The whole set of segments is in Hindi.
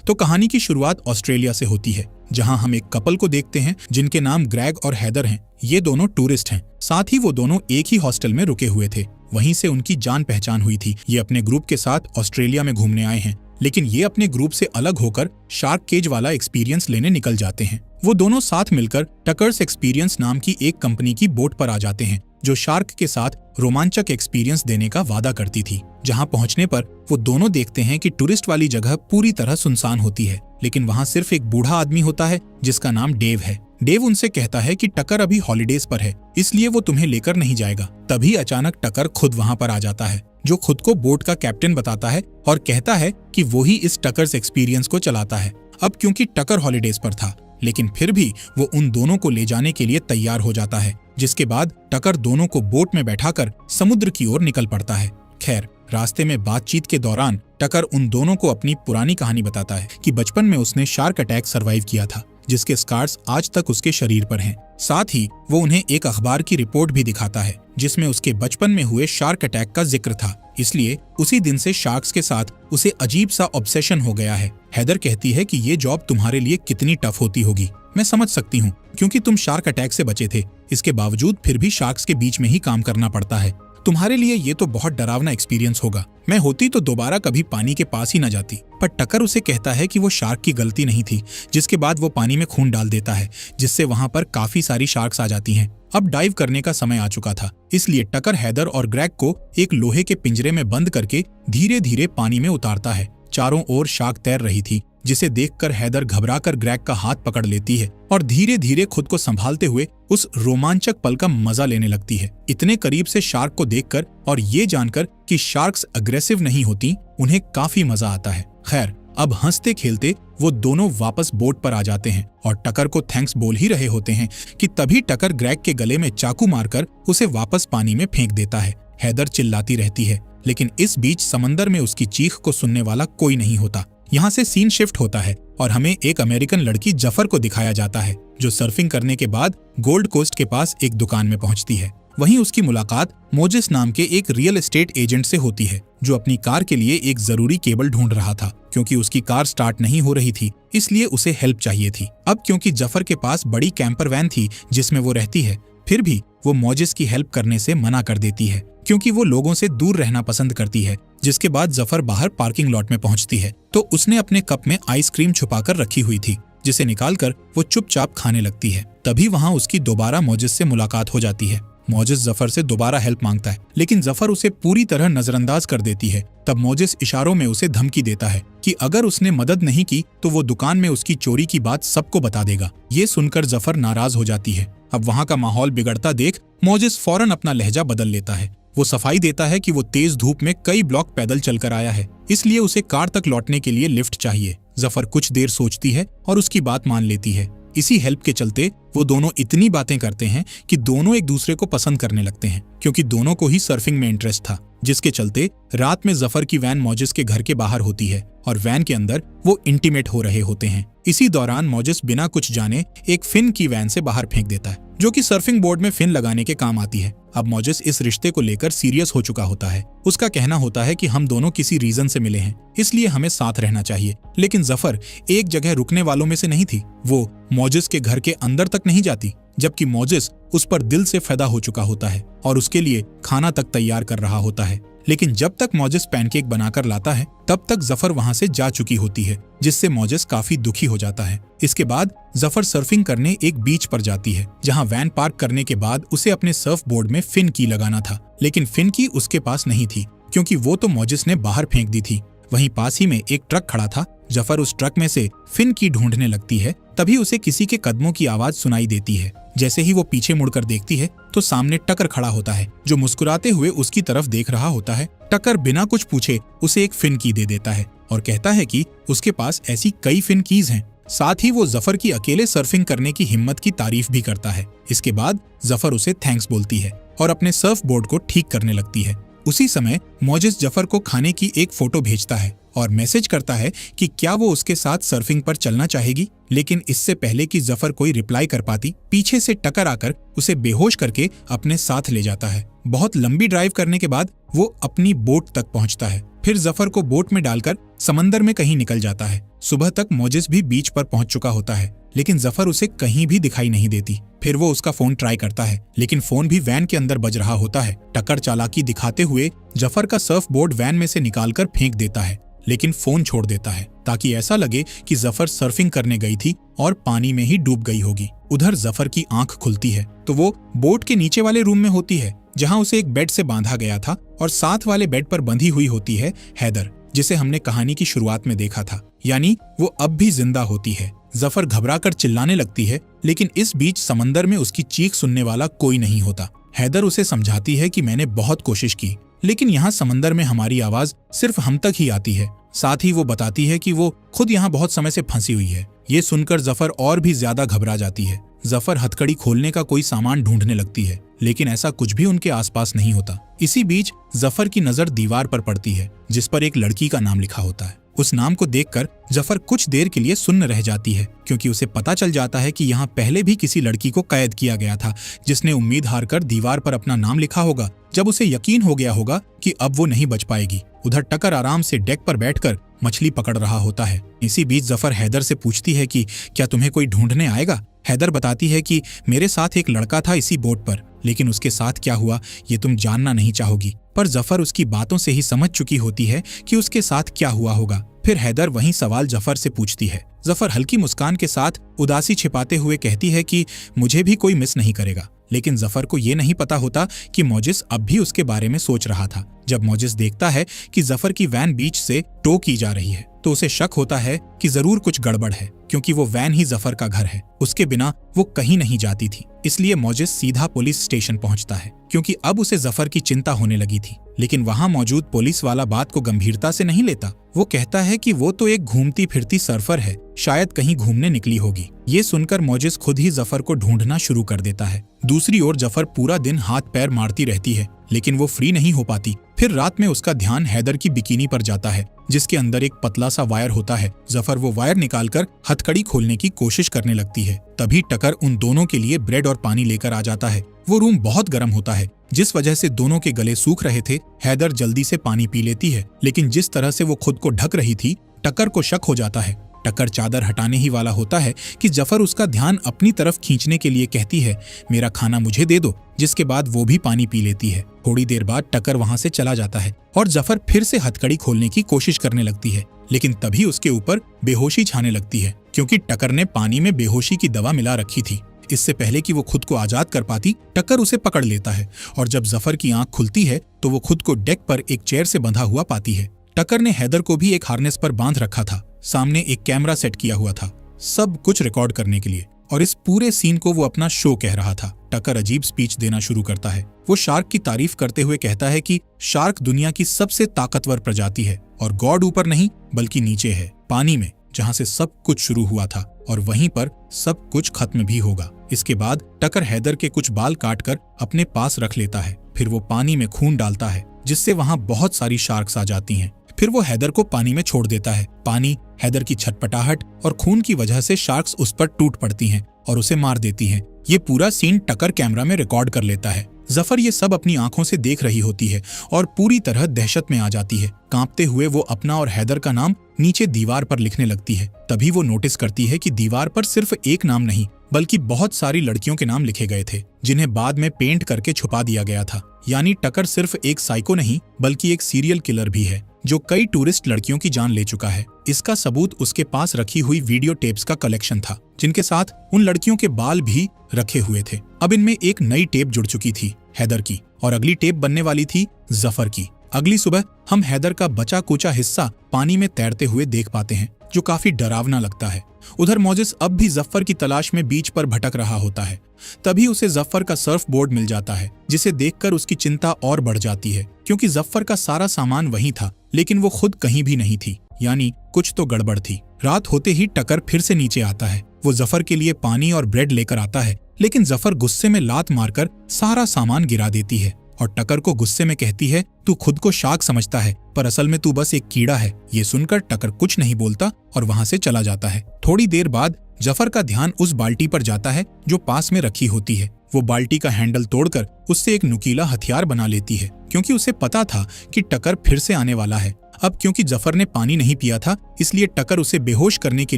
तो कहानी की शुरुआत ऑस्ट्रेलिया से होती है, जहां हम एक कपल को देखते हैं जिनके नाम ग्रेग और हैदर हैं। ये दोनों टूरिस्ट हैं, साथ ही वो दोनों एक ही हॉस्टल में रुके हुए थे। वहीं से उनकी जान पहचान हुई थी। ये अपने ग्रुप के साथ ऑस्ट्रेलिया में घूमने आए हैं, लेकिन ये अपने ग्रुप से अलग होकर शार्क केज वाला एक्सपीरियंस लेने निकल जाते हैं। वो दोनों साथ मिलकर टकर्स एक्सपीरियंस नाम की एक कंपनी की बोट पर आ जाते हैं, जो शार्क के साथ रोमांचक एक्सपीरियंस देने का वादा करती थी। जहां पहुंचने पर वो दोनों देखते हैं कि टूरिस्ट वाली जगह पूरी तरह सुनसान होती है, लेकिन वहां सिर्फ एक बूढ़ा आदमी होता है जिसका नाम डेव है। डेव उनसे कहता है कि टकर अभी हॉलीडेज पर है, इसलिए वो तुम्हें लेकर नहीं जाएगा। तभी अचानक टकर खुद वहां पर आ जाता है, जो खुद को बोट का कैप्टन बताता है और कहता है कि वो ही इस टकर्स एक्सपीरियंस को चलाता है। अब क्योंकि टकर हॉलीडेज पर था, लेकिन फिर भी वो उन दोनों को ले जाने के लिए तैयार हो जाता है, जिसके बाद टकर दोनों को बोट में बैठाकर समुद्र की ओर निकल पड़ता है। खैर, रास्ते में बातचीत के दौरान टकर उन दोनों को अपनी पुरानी कहानी बताता है कि बचपन में उसने शार्क अटैक सरवाइव किया था, जिसके स्कार्स आज तक उसके शरीर पर हैं। साथ ही वो उन्हें एक अखबार की रिपोर्ट भी दिखाता है, जिसमें उसके बचपन में हुए शार्क अटैक का जिक्र था। इसलिए उसी दिन से शार्क्स के साथ उसे अजीब सा ऑब्सेशन हो गया है। हैदर कहती है कि ये जॉब तुम्हारे लिए कितनी टफ होती होगी। मैं समझ सकती हूँ, क्योंकि तुम शार्क अटैक से बचे थे। इसके बावजूद फिर भी शार्क्स के बीच में ही काम करना पड़ता है। तुम्हारे लिए ये तो बहुत डरावना एक्सपीरियंस होगा। मैं होती तो दोबारा कभी पानी के पास ही न जाती। पर टकर उसे कहता है कि वो शार्क की गलती नहीं थी, जिसके बाद वो पानी में खून डाल देता है, जिससे वहां पर काफी सारी शार्क्स आ जाती हैं। अब डाइव करने का समय आ चुका था, इसलिए टकर हैदर और ग्रेग को एक लोहे के पिंजरे में बंद करके धीरे धीरे पानी में उतारता है। चारों ओर शार्क तैर रही थी, जिसे देखकर हैदर घबराकर ग्रेग का हाथ पकड़ लेती है और धीरे धीरे खुद को संभालते हुए उस रोमांचक पल का मजा लेने लगती है। इतने करीब से शार्क को देखकर और ये जानकर कि शार्क्स अग्रेसिव नहीं होती, उन्हें काफी मजा आता है। खैर, अब हंसते खेलते वो दोनों वापस बोट पर आ जाते हैं और टकर को थैंक्स बोल ही रहे होते हैं कि तभी टकर ग्रेग के गले में चाकू मारकर उसे वापस पानी में फेंक देता है। हैदर चिल्लाती रहती है, लेकिन इस बीच समंदर में उसकी चीख को सुनने वाला कोई नहीं होता। यहाँ से सीन शिफ्ट होता है और हमें एक अमेरिकन लड़की जफर को दिखाया जाता है, जो सर्फिंग करने के बाद गोल्ड कोस्ट के पास एक दुकान में पहुंचती है। वहीं उसकी मुलाकात मोजिस नाम के एक रियल एस्टेट एजेंट से होती है, जो अपनी कार के लिए एक जरूरी केबल ढूंढ रहा था। क्योंकि उसकी कार स्टार्ट नहीं हो रही थी, इसलिए उसे हेल्प चाहिए थी। अब क्योंकि जफर के पास बड़ी कैंपर वैन थी जिसमें वो रहती है, फिर भी वो मोजिस की हेल्प करने से मना कर देती है, क्योंकि वो लोगों से दूर रहना पसंद करती है। जिसके बाद जफर बाहर पार्किंग लॉट में पहुंचती है, तो उसने अपने कप में आइसक्रीम छुपाकर रखी हुई थी, जिसे निकालकर वो चुपचाप खाने लगती है। तभी वहां उसकी दोबारा मोजिस से मुलाकात हो जाती है। मोजिस जफर से दोबारा हेल्प मांगता है, लेकिन जफर उसे पूरी तरह नजरअंदाज कर देती है। तब मोजिस इशारों में उसे धमकी देता है कि अगर उसने मदद नहीं की तो वो दुकान में उसकी चोरी की बात सबको बता देगा। ये सुनकर जफर नाराज हो जाती है। अब वहां का माहौल बिगड़ता देख मोजिस फौरन अपना लहजा बदल लेता है। वो सफाई देता है कि वो तेज धूप में कई ब्लॉक पैदल चलकर आया है, इसलिए उसे कार तक लौटने के लिए लिफ्ट चाहिए। जफर कुछ देर सोचती है और उसकी बात मान लेती है। इसी हेल्प के चलते वो दोनों इतनी बातें करते हैं कि दोनों एक दूसरे को पसंद करने लगते हैं, क्योंकि दोनों को ही सर्फिंग में इंटरेस्ट था। जिसके चलते रात में जफर की वैन मोजिस के घर के बाहर होती है और वैन के अंदर वो इंटीमेट हो रहे होते हैं। इसी दौरान मोजिस बिना कुछ जाने एक फिन की वैन से बाहर फेंक देता है, जो कि सर्फिंग बोर्ड में फिन लगाने के काम आती है। अब मोजिस इस रिश्ते को लेकर सीरियस हो चुका होता है। उसका कहना होता है कि हम दोनों किसी रीजन से मिले हैं, इसलिए हमें साथ रहना चाहिए। लेकिन जफर एक जगह रुकने वालों में से नहीं थी। वो मोजिस के घर के अंदर तक नहीं जाती, जबकि मोजिस उस पर दिल से फिदा हो चुका होता है और उसके लिए खाना तक तैयार कर रहा होता है। लेकिन जब तक मोजिस पैनकेक बनाकर लाता है, तब तक जफर वहां से जा चुकी होती है, जिससे मोजिस काफी दुखी हो जाता है। इसके बाद जफर सर्फिंग करने एक बीच पर जाती है, जहां वैन पार्क करने के बाद उसे अपने सर्फ बोर्ड में फिन की लगाना था, लेकिन फिन की उसके पास नहीं थी, क्योंकि वो तो मोजिस ने बाहर फेंक दी थी। वहीं पास ही में एक ट्रक खड़ा था। जफर उस ट्रक में से फिन की ढूंढने लगती है, तभी उसे किसी के कदमों की आवाज सुनाई देती है। जैसे ही वो पीछे मुड़कर देखती है तो सामने टकर खड़ा होता है, जो मुस्कुराते हुए उसकी तरफ देख रहा होता है। टकर बिना कुछ पूछे उसे एक फिन की दे देता है और कहता है कि उसके पास ऐसी कई फिन कीज हैं। साथ ही वो जफर की अकेले सर्फिंग करने की हिम्मत की तारीफ भी करता है। इसके बाद जफर उसे थैंक्स बोलती है और अपने सर्फ बोर्ड को ठीक करने लगती है। उसी समय मोजिस जफर को खाने की एक फोटो भेजता है और मैसेज करता है कि क्या वो उसके साथ सर्फिंग पर चलना चाहेगी। लेकिन इससे पहले कि जफर कोई रिप्लाई कर पाती, पीछे से टकर आकर उसे बेहोश करके अपने साथ ले जाता है। बहुत लंबी ड्राइव करने के बाद वो अपनी बोट तक पहुंचता है फिर जफर को बोट में डालकर समंदर में कहीं निकल जाता है। सुबह तक मोजिस भी बीच पर पहुंच चुका होता है, लेकिन जफर उसे कहीं भी दिखाई नहीं देती। फिर वो उसका फोन ट्राई करता है, लेकिन फोन भी वैन के अंदर बज रहा होता है। टकर चालाकी दिखाते हुए जफर का सर्फ बोर्ड वैन में से निकालकर फेंक देता है, लेकिन फोन छोड़ देता है ताकि ऐसा लगे कि जफर सर्फिंग करने गई थी और पानी में ही डूब गई होगी। उधर जफर की आंख खुलती है तो वो बोट के नीचे वाले रूम में होती है, जहां उसे एक बेड से बांधा गया था, और साथ वाले बेड पर बंधी हुई होती है हैदर, जिसे हमने कहानी की शुरुआत में देखा था। यानी वो अब भी जिंदा होती है। जफर घबराकर चिल्लाने लगती है, लेकिन इस बीच समंदर में उसकी चीख सुनने वाला कोई नहीं होता। हैदर उसे समझाती है कि मैंने बहुत कोशिश की, लेकिन यहाँ समंदर में हमारी आवाज सिर्फ हम तक ही आती है। साथ ही वो बताती है कि वो खुद यहाँ बहुत समय से फंसी हुई है। ये सुनकर जफर और भी ज्यादा घबरा जाती है। जफर हथकड़ी खोलने का कोई सामान ढूंढने लगती है, लेकिन ऐसा कुछ भी उनके आसपास नहीं होता। इसी बीच जफर की नजर दीवार पर पड़ती है, जिस पर एक लड़की का नाम लिखा होता है। उस नाम को देखकर जफर कुछ देर के लिए सुन्न रह जाती है, क्योंकि उसे पता चल जाता है कि यहाँ पहले भी किसी लड़की को कैद किया गया था, जिसने उम्मीद हारकर दीवार पर अपना नाम लिखा होगा। जब उसे यकीन हो गया होगा कि अब वो नहीं बच पाएगी, उधर टकर आराम से डेक पर बैठकर मछली पकड़ रहा होता है। इसी बीच जफर हैदर से पूछती है कि क्या तुम्हें कोई ढूंढने आएगा। हैदर बताती है कि मेरे साथ एक लड़का था इसी बोट पर, लेकिन उसके साथ क्या हुआ ये तुम जानना नहीं चाहोगी। पर जफर उसकी बातों से ही समझ चुकी होती है कि उसके साथ क्या हुआ होगा। फिर हैदर वही सवाल जफर से पूछती है। जफर हल्की मुस्कान के साथ उदासी छिपाते हुए कहती है कि मुझे भी कोई मिस नहीं करेगा। लेकिन जफर को ये नहीं पता होता कि मोजिस अब भी उसके बारे में सोच रहा था। जब मोजिस देखता है कि जफर की वैन बीच से टो की जा रही है, तो उसे शक होता है कि जरूर कुछ गड़बड़ है, क्योंकि वो वैन ही जफर का घर है। उसके बिना वो कहीं नहीं जाती थी। इसलिए मोजिस सीधा पुलिस स्टेशन पहुंचता है, क्योंकि अब उसे जफर की चिंता होने लगी थी। लेकिन वहां मौजूद पुलिस वाला बात को गंभीरता से नहीं लेता। वो कहता है कि वो तो एक घूमती फिरती सर्फर है, शायद कहीं घूमने निकली होगी। ये सुनकर मोजिस खुद ही जफर को ढूंढना शुरू कर देता है। दूसरी ओर जफर पूरा दिन हाथ पैर मारती रहती है, लेकिन वो फ्री नहीं हो पाती। फिर रात में उसका ध्यान हैदर की बिकिनी पर जाता है, जिसके अंदर एक पतला सा वायर होता है। जफर वो वायर निकालकर हथकड़ी खोलने की कोशिश करने लगती है। तभी टकर उन दोनों के लिए ब्रेड और पानी लेकर आ जाता है। वो रूम बहुत गर्म होता है, जिस वजह से दोनों के गले सूख रहे थे। हैदर जल्दी से पानी पी लेती है, लेकिन जिस तरह से वो खुद को ढक रही थी, टकर को शक हो जाता है। टकर चादर हटाने ही वाला होता है कि जफर उसका ध्यान अपनी तरफ खींचने के लिए कहती है, मेरा खाना मुझे दे दो, जिसके बाद वो भी पानी पी लेती है। थोड़ी देर बाद टकर वहां से चला जाता है और जफर फिर से हथकड़ी खोलने की कोशिश करने लगती है, लेकिन तभी उसके ऊपर बेहोशी छाने लगती है, क्योंकि टकर ने पानी में बेहोशी की दवा मिला रखी थी। इससे पहले कि वो खुद को आजाद कर पाती, टकर उसे पकड़ लेता है, और जब जफर की आंख खुलती है तो वो खुद को डेक पर एक चेयर से बंधा हुआ पाती है। टकर ने हैदर को भी एक हार्नेस पर बांध रखा था। सामने एक कैमरा सेट किया हुआ था, सब कुछ रिकॉर्ड करने के लिए, और इस पूरे सीन को वो अपना शो कह रहा था। टकर अजीब स्पीच देना शुरू करता है। वो शार्क की तारीफ करते हुए कहता है कि शार्क दुनिया की सबसे ताकतवर प्रजाति है, और गॉड ऊपर नहीं बल्कि नीचे है, पानी में, जहां से सब कुछ शुरू हुआ था, और वहीं पर सब कुछ खत्म भी होगा। इसके बाद टकर हैदर के कुछ बाल काटकर अपने पास रख लेता है। फिर वो पानी में खून डालता है, जिससे वहां बहुत सारी शार्क्स आ जाती हैं। फिर वो हैदर को पानी में छोड़ देता है। पानी, हैदर की छटपटाहट और खून की वजह से शार्क्स उस पर टूट पड़ती हैं और उसे मार देती हैं। ये पूरा सीन टकर कैमरा में रिकॉर्ड कर लेता है। जफर ये सब अपनी आंखों से देख रही होती है और पूरी तरह दहशत में आ जाती है। कांपते हुए वो अपना और हैदर का नाम नीचे दीवार पर लिखने लगती है। तभी वो नोटिस करती है कि दीवार पर सिर्फ एक नाम नहीं बल्कि बहुत सारी लड़कियों के नाम लिखे गए थे, जिन्हें बाद में पेंट करके छुपा दिया गया था। यानी टकर सिर्फ एक साइको नहीं बल्कि एक सीरियल किलर भी है, जो कई टूरिस्ट लड़कियों की जान ले चुका है। इसका सबूत उसके पास रखी हुई वीडियो टेप्स का कलेक्शन था, जिनके साथ उन लड़कियों के बाल भी रखे हुए थे। अब इनमें एक नई टेप जुड़ चुकी थी, हैदर की, और अगली टेप बनने वाली थी जफर की। अगली सुबह हम हैदर का बचा कुचा हिस्सा पानी में तैरते हुए देख पाते हैं, जो काफी डरावना लगता है। उधर मोजिस अब भी जफर की तलाश में बीच पर भटक रहा होता है। तभी उसे जफर का सर्फ बोर्ड मिल जाता है, जिसे देखकर उसकी चिंता और बढ़ जाती है, क्योंकि जफर का सारा सामान वहीं था, लेकिन वो खुद कहीं भी नहीं थी। यानी कुछ तो गड़बड़ थी। रात होते ही टकर फिर से नीचे आता है। वो जफर के लिए पानी और ब्रेड लेकर आता है, लेकिन जफर गुस्से में लात मारकर सारा सामान गिरा देती है और टकर को गुस्से में कहती है, तू खुद को शार्क समझता है, पर असल में तू बस एक कीड़ा है। ये सुनकर टकर कुछ नहीं बोलता और वहां से चला जाता है। थोड़ी देर बाद जफर का ध्यान उस बाल्टी पर जाता है जो पास में रखी होती है। वो बाल्टी का हैंडल तोड़कर उससे एक नुकीला हथियार बना लेती है, क्योंकि उसे पता था कि टकर फिर से आने वाला है। अब क्योंकि जफर ने पानी नहीं पिया था, इसलिए टकर उसे बेहोश करने के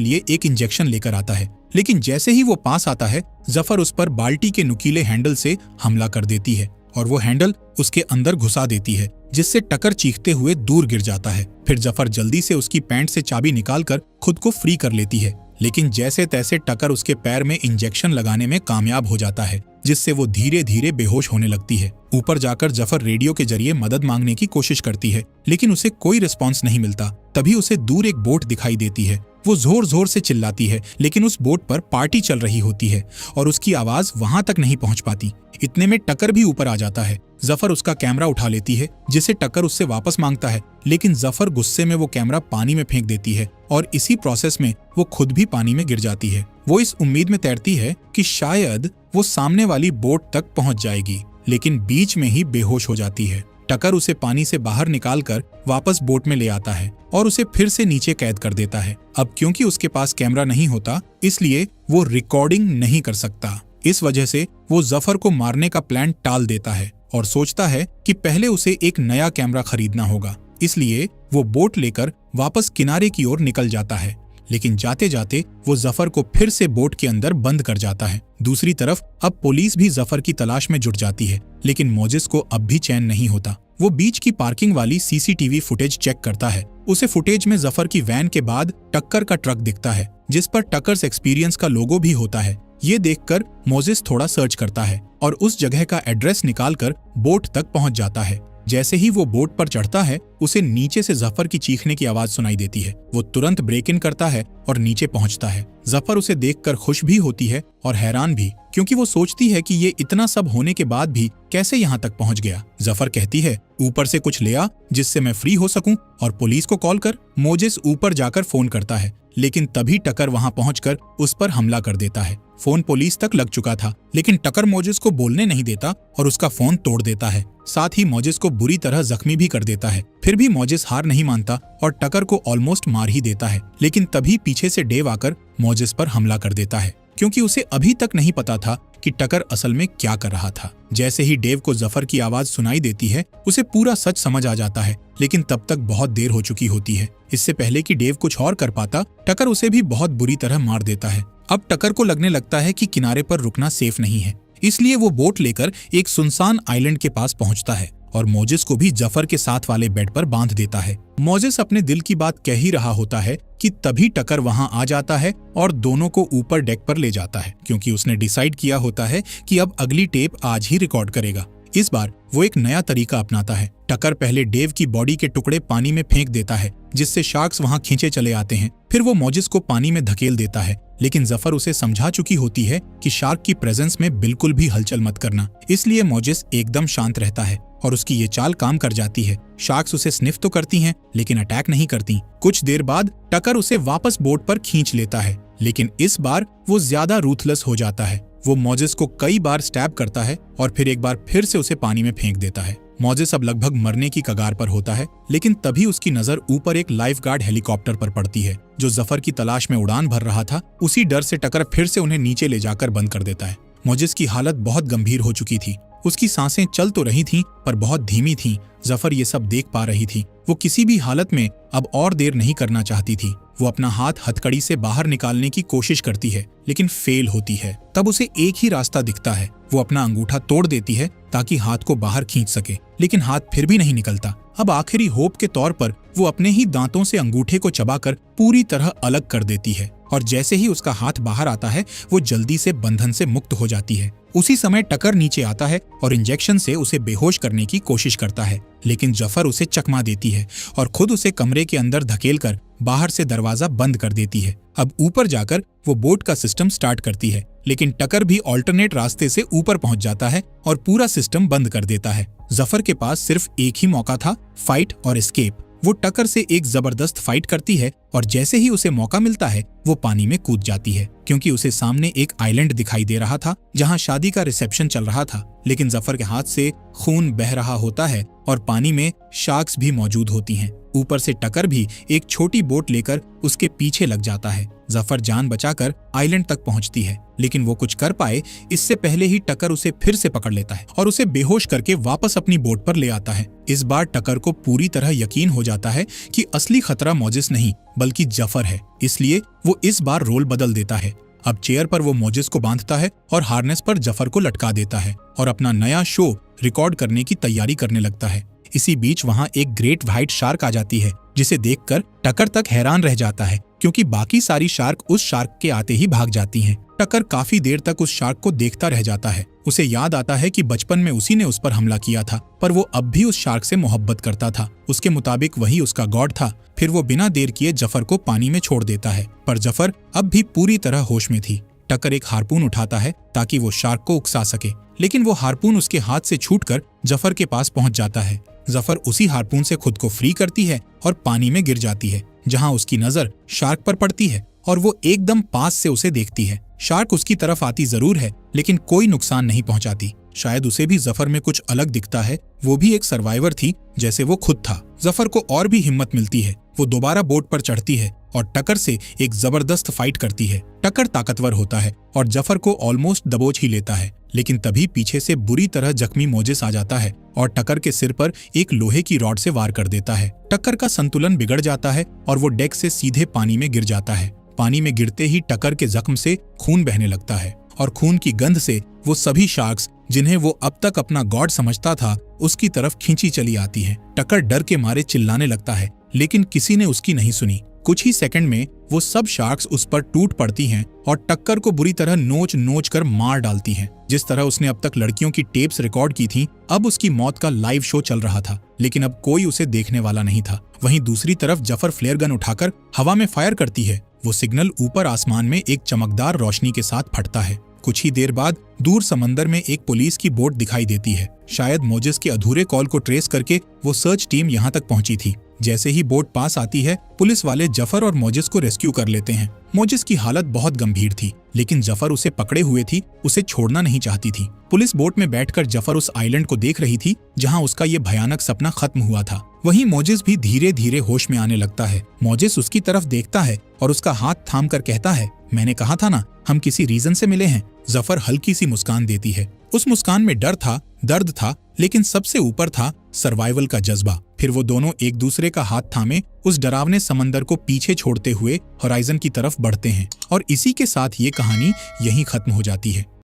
लिए एक इंजेक्शन लेकर आता है। लेकिन जैसे ही वो पास आता है, जफर उस पर बाल्टी के नुकीले हैंडल से हमला कर देती है और वो हैंडल उसके अंदर घुसा देती है, जिससे टकर चीखते हुए दूर गिर जाता है। फिर जफर जल्दी से उसकी पैंट से चाबी निकालकर खुद को फ्री कर लेती है, लेकिन जैसे तैसे टकर उसके पैर में इंजेक्शन लगाने में कामयाब हो जाता है, जिससे वो धीरे धीरे बेहोश होने लगती है। ऊपर जाकर जफर रेडियो के जरिए मदद मांगने की कोशिश करती है, लेकिन उसे कोई रिस्पॉन्स नहीं मिलता। तभी उसे दूर एक बोट दिखाई देती है। वो जोर जोर से चिल्लाती है, लेकिन उस बोट पर पार्टी चल रही होती है और उसकी आवाज वहां तक नहीं पहुंच पाती। इतने में टकर भी ऊपर आ जाता है। जफर उसका कैमरा उठा लेती है, जिसे टकर उससे वापस मांगता है, लेकिन जफर गुस्से में वो कैमरा पानी में फेंक देती है और इसी प्रोसेस में वो खुद भी पानी में गिर जाती है। वो इस उम्मीद में तैरती है कि शायद वो सामने वाली बोट तक पहुंच जाएगी, लेकिन बीच में ही बेहोश हो जाती है। टकर उसे पानी से बाहर निकालकर वापस बोट में ले आता है और उसे फिर से नीचे कैद कर देता है। अब क्योंकि उसके पास कैमरा नहीं होता, इसलिए वो रिकॉर्डिंग नहीं कर सकता। इस वजह से वो जफर को मारने का प्लान टाल देता है और सोचता है कि पहले उसे एक नया कैमरा खरीदना होगा। इसलिए वो बोट लेकर वापस किनारे की ओर निकल जाता है, लेकिन जाते जाते वो जफर को फिर से बोट के अंदर बंद कर जाता है। दूसरी तरफ अब पुलिस भी जफर की तलाश में जुट जाती है, लेकिन मोजिस को अब भी चैन नहीं होता। वो बीच की पार्किंग वाली सीसीटीवी फुटेज चेक करता है। उसे फुटेज में जफर की वैन के बाद टक्कर का ट्रक दिखता है, जिस पर टक्कर्स एक्सपीरियंस का लोगो भी होता है। ये देखकर मोजिस थोड़ा सर्च करता है और उस जगह का एड्रेस निकालकर बोट तक पहुंच जाता है। जैसे ही वो बोट पर चढ़ता है, उसे नीचे से जफर की चीखने की आवाज सुनाई देती है। वो तुरंत ब्रेक इन करता है और नीचे पहुंचता है। जफर उसे देखकर खुश भी होती है और हैरान भी, क्योंकि वो सोचती है कि ये इतना सब होने के बाद भी कैसे यहाँ तक पहुंच गया। जफर कहती है, ऊपर से कुछ ले आ जिससे मैं फ्री हो सकूं और पुलिस को कॉल कर। मोजिस ऊपर जाकर फोन करता है, लेकिन तभी टकर वहां पहुंचकर उस पर हमला कर देता है। फोन पुलिस तक लग चुका था, लेकिन टकर मोजिस को बोलने नहीं देता और उसका फोन तोड़ देता है। साथ ही मोजिस को बुरी तरह जख्मी भी कर देता है। फिर भी मोजिस हार नहीं मानता और टकर को ऑलमोस्ट मार ही देता है, लेकिन तभी पीछे से डेव आकर मोजिस पर हमला कर देता है, क्योंकि उसे अभी तक नहीं पता था कि टकर असल में क्या कर रहा था। जैसे ही डेव को जफर की आवाज सुनाई देती है, उसे पूरा सच समझ आ जाता है, लेकिन तब तक बहुत देर हो चुकी होती है। इससे पहले कि डेव कुछ और कर पाता, टकर उसे भी बहुत बुरी तरह मार देता है। अब टकर को लगने लगता है कि किनारे पर रुकना सेफ नहीं है, इसलिए वो बोट लेकर एक सुनसान आइलैंड के पास पहुंचता है और मोजिस को भी जफर के साथ वाले बेड पर बांध देता है। मोजिस अपने दिल की बात कह ही रहा होता है कि तभी टकर वहां आ जाता है और दोनों को ऊपर डेक पर ले जाता है, क्योंकि उसने डिसाइड किया होता है कि अब अगली टेप आज ही रिकॉर्ड करेगा। इस बार वो एक नया तरीका अपनाता है। टकर पहले डेव की बॉडी के टुकड़े पानी में फेंक देता है, जिससे शार्क्स वहां खींचे चले आते हैं। फिर वो मोजिस को पानी में धकेल देता है, लेकिन जफर उसे समझा चुकी होती है कि शार्क की प्रेजेंस में बिल्कुल भी हलचल मत करना। इसलिए मोजिस एकदम शांत रहता है और उसकी ये चाल काम कर जाती है। शार्क्स उसे स्निफ तो करती हैं, लेकिन अटैक नहीं करती। कुछ देर बाद टकर उसे वापस बोट पर खींच लेता है, लेकिन इस बार वो ज्यादा रूथलेस हो जाता है। वो मोजिस को कई बार स्टैब करता है और फिर एक बार फिर से उसे पानी में फेंक देता है। मोजिस अब लगभग मरने की कगार पर होता है, लेकिन तभी उसकी नजर ऊपर एक लाइफ गार्ड हेलीकॉप्टर पर पड़ती है, जो जफर की तलाश में उड़ान भर रहा था। उसी डर से टकर फिर से उन्हें नीचे ले जाकर बंद कर देता है। मोजिस की हालत बहुत गंभीर हो चुकी थी। उसकी सांसें चल तो रही थीं, पर बहुत धीमी थीं। जफर ये सब देख पा रही थी। वो किसी भी हालत में अब और देर नहीं करना चाहती थी। वो अपना हाथ हथकड़ी से बाहर निकालने की कोशिश करती है, लेकिन फेल होती है। तब उसे एक ही रास्ता दिखता है। वो अपना अंगूठा तोड़ देती है ताकि हाथ को बाहर खींच सके, लेकिन हाथ फिर भी नहीं निकलता। अब आखिरी होप के तौर पर वो अपने ही दांतों से अंगूठे को चबाकर पूरी तरह अलग कर देती है, और जैसे ही उसका हाथ बाहर आता है, वो जल्दी से बंधन से मुक्त हो जाती है। उसी समय टकर नीचे आता है और इंजेक्शन से उसे बेहोश करने की कोशिश करता है, लेकिन जफर उसे चकमा देती है और खुद उसे कमरे के अंदर धकेलकर बाहर से दरवाजा बंद कर देती है। अब ऊपर जाकर वो बोट का सिस्टम स्टार्ट करती है, लेकिन टकर भी ऑल्टरनेट रास्ते से ऊपर पहुंच जाता है और पूरा सिस्टम बंद कर देता है। जफर के पास सिर्फ एक ही मौका था, फाइट और एस्केप। वो टकर से एक जबरदस्त फाइट करती है और जैसे ही उसे मौका मिलता है वो पानी में कूद जाती है, क्योंकि उसे सामने एक आइलैंड दिखाई दे रहा था जहां शादी का रिसेप्शन चल रहा था। लेकिन जफर के हाथ से खून बह रहा होता है और पानी में शार्क्स भी मौजूद होती हैं। ऊपर से टकर भी एक छोटी बोट लेकर उसके पीछे लग जाता है। जफर जान बचाकर आइलैंड तक पहुंचती है, लेकिन वो कुछ कर पाए इससे पहले ही टकर उसे फिर से पकड़ लेता है और उसे बेहोश करके वापस अपनी बोट पर ले आता है। इस बार टकर को पूरी तरह यकीन हो जाता है कि असली खतरा मोजिस नहीं बल्कि जफर है, इसलिए वो इस बार रोल बदल देता है। अब चेयर पर वो मोजिस को बांधता है और हार्नेस पर जफर को लटका देता है और अपना नया शो रिकॉर्ड करने की तैयारी करने लगता है। इसी बीच वहां एक ग्रेट व्हाइट शार्क आ जाती है, जिसे देखकर टकर तक हैरान रह जाता है, क्योंकि बाकी सारी शार्क उस शार्क के आते ही भाग जाती हैं। टकर काफी देर तक उस शार्क को देखता रह जाता है। उसे याद आता है कि बचपन में उसी ने उस पर हमला किया था, पर वो अब भी उस शार्क से मोहब्बत करता था। उसके मुताबिक वही उसका गॉड था। फिर वो बिना देर किए जफर को पानी में छोड़ देता है, पर जफर अब भी पूरी तरह होश में थी। टकर एक हार्पून उठाता है ताकि वो शार्क को उकसा सके, लेकिन वो हार्पून उसके हाथ से छूटकर जफर के पास पहुंच जाता है। जफर उसी हार्पून से खुद को फ्री करती है और पानी में गिर जाती है, जहां उसकी नजर शार्क पर पड़ती है और वो एकदम पास से उसे देखती है। शार्क उसकी तरफ आती जरूर है, लेकिन कोई नुकसान नहीं पहुंचाती। शायद उसे भी जफर में कुछ अलग दिखता है। वो भी एक सर्वाइवर थी जैसे वो खुद था। जफर को और भी हिम्मत मिलती है। वो दोबारा बोट पर चढ़ती है और टकर से एक जबरदस्त फाइट करती है। टकर ताकतवर होता है और जफर को ऑलमोस्ट दबोच ही लेता है, लेकिन तभी पीछे से बुरी तरह जख्मी मोजिस आ जाता है और टकर के सिर पर एक लोहे की रॉड से वार कर देता है। टकर का संतुलन बिगड़ जाता है और वो डेक से सीधे पानी में गिर जाता है। पानी में गिरते ही टकर के जख्म से खून बहने लगता है और खून की गंध से वो सभी शार्क्स जिन्हें वो अब तक अपना गॉड समझता था उसकी तरफ खींची चली आती हैं। टकर डर के मारे चिल्लाने लगता है, लेकिन किसी ने उसकी नहीं सुनी। कुछ ही सेकंड में वो सब शार्क्स उस पर टूट पड़ती हैं और टक्कर को बुरी तरह नोच नोच कर मार डालती हैं। जिस तरह उसने अब तक लड़कियों की टेप्स रिकॉर्ड की थी, अब उसकी मौत का लाइव शो चल रहा था, लेकिन अब कोई उसे देखने वाला नहीं था। वहीं दूसरी तरफ जफर फ्लेयर गन उठाकर हवा में फायर करती है। वो सिग्नल ऊपर आसमान में एक चमकदार रोशनी के साथ फटता है। कुछ ही देर बाद दूर समंदर में एक पुलिस की बोट दिखाई देती है। शायद मोजिस के अधूरे कॉल को ट्रेस करके वो सर्च टीम यहाँ तक पहुंची थी। जैसे ही बोट पास आती है, पुलिस वाले जफर और मोजिस को रेस्क्यू कर लेते हैं। मोजिस की हालत बहुत गंभीर थी, लेकिन जफर उसे पकड़े हुए थी, उसे छोड़ना नहीं चाहती थी। पुलिस बोट में बैठकर जफर उस आइलैंड को देख रही थी जहां उसका ये भयानक सपना खत्म हुआ था। वहीं मोजिस भी धीरे धीरे होश में आने लगता है। मोजिस उसकी तरफ देखता है और उसका हाथ थाम कर कहता है, मैंने कहा था ना, हम किसी रीजन से मिले हैं। जफर हल्की सी मुस्कान देती है। उस मुस्कान में डर था, दर्द था, लेकिन सबसे ऊपर था सर्वाइवल का जज्बा। फिर वो दोनों एक दूसरे का हाथ थामे उस डरावने समंदर को पीछे छोड़ते हुए होराइजन की तरफ बढ़ते हैं और इसी के साथ ये कहानी यहीं खत्म हो जाती है।